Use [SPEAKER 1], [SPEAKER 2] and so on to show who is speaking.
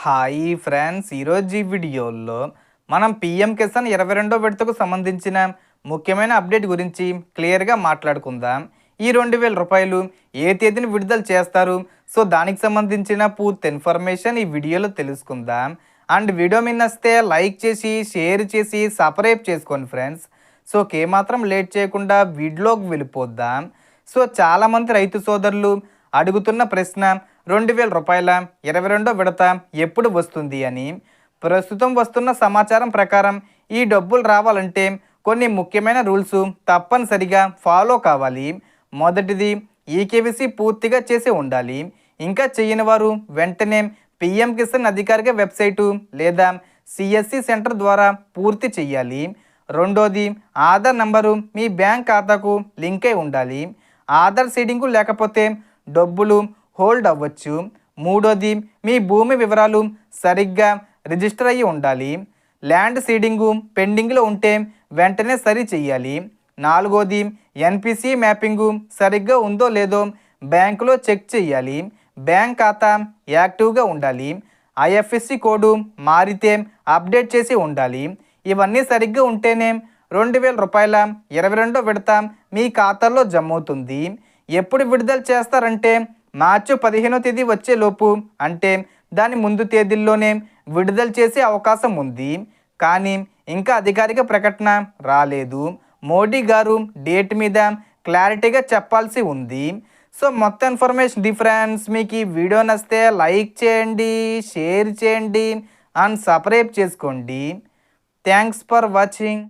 [SPEAKER 1] Hi friends, ఈరోజు ఈ వీడియోలో మనం పిఎం కిసాన్ 22వ విడతకు సంబంధించిన ముఖ్యమైన అప్డేట్ గురించి క్లియర్గా మాట్లాడుకుందాం. ఈ 2000 రూపాయలు ఏ తేదీని విడుదల చేస్తారు, సో దానికి సంబంధించిన పూర్తి ఇన్ఫర్మేషన్ ఈ వీడియోలో తెలుసుకుందాం. అండ్ వీడియో మీ నచ్చితే లైక్ చేసి షేర్ చేసి సబ్స్క్రైబ్ చేసుకోండి ఫ్రెండ్స్. సో ఏమాత్రం లేట్ చేయకుండా వీడియోకి వెళ్ళిపోద్దాం. సో చాలామంది రైతు సోదరులు అడుగుతున్న ప్రశ్న 2000 రూపాయల 22వ విడత ఎప్పుడు వస్తుంది అని. ప్రస్తుతం వస్తున్న సమాచారం ప్రకారం ఈ డబ్బులు రావాలంటే కొన్ని ముఖ్యమైన రూల్స్ తప్పనిసరిగా ఫాలో కావాలి. మొదటిది, ఈకేవీసీ పూర్తిగా చేసి ఉండాలి. ఇంకా చేయని వారు వెంటనే పిఎం కిసాన్ అధికారిక వెబ్సైటు లేదా సిఎస్సి సెంటర్ ద్వారా పూర్తి చేయాలి. రెండోది, ఆధార్ నంబరు మీ బ్యాంక్ ఖాతాకు లింక్ అయి ఉండాలి. ఆధార్ సీడింగు లేకపోతే డబ్బులు హోల్డ్ అవ్వచ్చు. మూడోది, మీ భూమి వివరాలు సరిగ్గా రిజిస్టర్ అయ్యి ఉండాలి. ల్యాండ్ సీడింగు పెండింగ్లో ఉంటే వెంటనే సరి చెయ్యాలి. నాలుగోది, ఎన్పిసి మ్యాపింగు సరిగ్గా ఉందో లేదో బ్యాంకులో చెక్ చేయాలి. బ్యాంక్ ఖాతా యాక్టివ్గా ఉండాలి. ఐఎఫ్ఎస్సి కోడు మారితే అప్డేట్ చేసి ఉండాలి. ఇవన్నీ సరిగ్గా ఉంటేనే 2000 రూపాయల 22వ విడత మీ ఖాతాలో జమ అవుతుంది. ఎప్పుడు విడుదల చేస్తారంటే మార్చి 15వ తేదీ వచ్చేలోపు, అంటే దాని ముందు తేదీల్లోనే విడుదల చేసే అవకాశం ఉంది. కానీ ఇంకా అధికారిక ప్రకటన రాలేదు. మోడీ గారు డేట్ మీద క్లారిటీగా చెప్పాల్సి ఉంది. సో మొత్తం ఇన్ఫర్మేషన్ డిఫరెన్స్ మీకు ఈ వీడియో నచ్చితే లైక్ చేయండి, షేర్ చేయండి అండ్ సబ్స్క్రైబ్ చేసుకోండి. Thanks for watching.